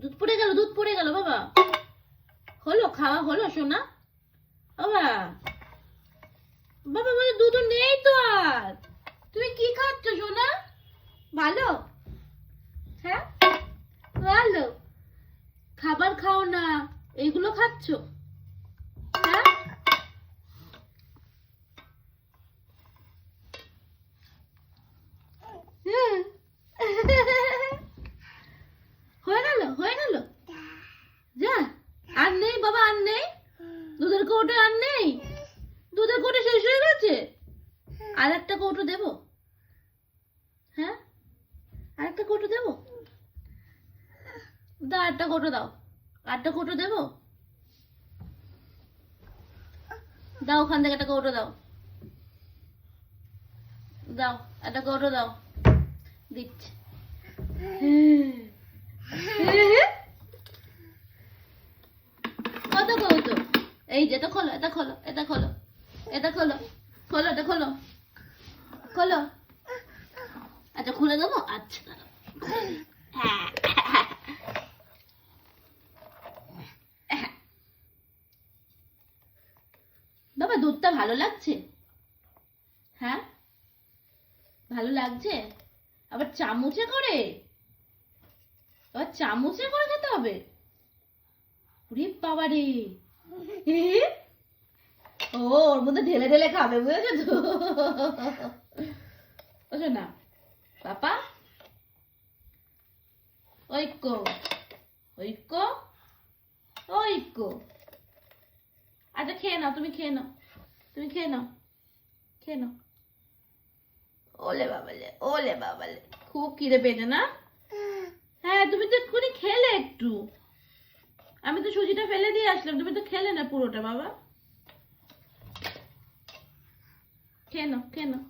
দুধ পড়ে গেল বাবা। হলো খাওয়া হলো সোনা? বাবা বাবা বলে দুধ নেই তো আর। তুমি কি খাচ্ছ সোনা? ভালো? হ্যাঁ ভালো। খাবার খাও না, এইগুলো খাচ্ছ? হ্যাঁ হয়ে গেল যা। আর নেই বাবা, আর নেই? দুধের কৌটো আর নেই? দুধের কৌটো শেষ হয়ে গেছে? আর একটা কৌটো দেবো? হ্যাঁ আর একটা কৌটো দেবো? দাও একটা কৌটো দাও। আরেকটা কৌটো দেবো? দাও ওখান থেকে একটা কৌটো দাও। দাও একটা কৌটো দাও, দিচ্ছি। কত কৌটো? এই যে এটা খোলো, এটা খোলো, এটা খোলো, এটা খোলো, খোলো, এটা খোলো, খোলো। আচ্ছা খুলে দেবো? আচ্ছা দাঁড়াও। বাবা দুধটা ভালো লাগছে? হ্যাঁ ভালো লাগছে? আবার চামচে করে? আবার চামচে করে খেতে হবে? ওরে বাবা রে। ও ওর মধ্যে ঢেলে ঢেলে খাবে, বুঝেছো তো? বুঝো না পাপা? ঐক্য ঐক্য ঐক্য। আচ্ছা খেয়ে নাও, তুমি খেয়ে নাও, তুমি খেয়ে নাও, খেয়ে নাও। ওলে বাবালে, ওলে বাবালে, খুব খিদে পেয়েছে না? হ্যাঁ তুমি তো এক্ষুনি খেলে একটু। আমি তো সুজিটা ফেলে দিয়ে আসলাম, তুমি তো খেলে না পুরোটা বাবা। খেয়ে নাও, খেয়ে নাও।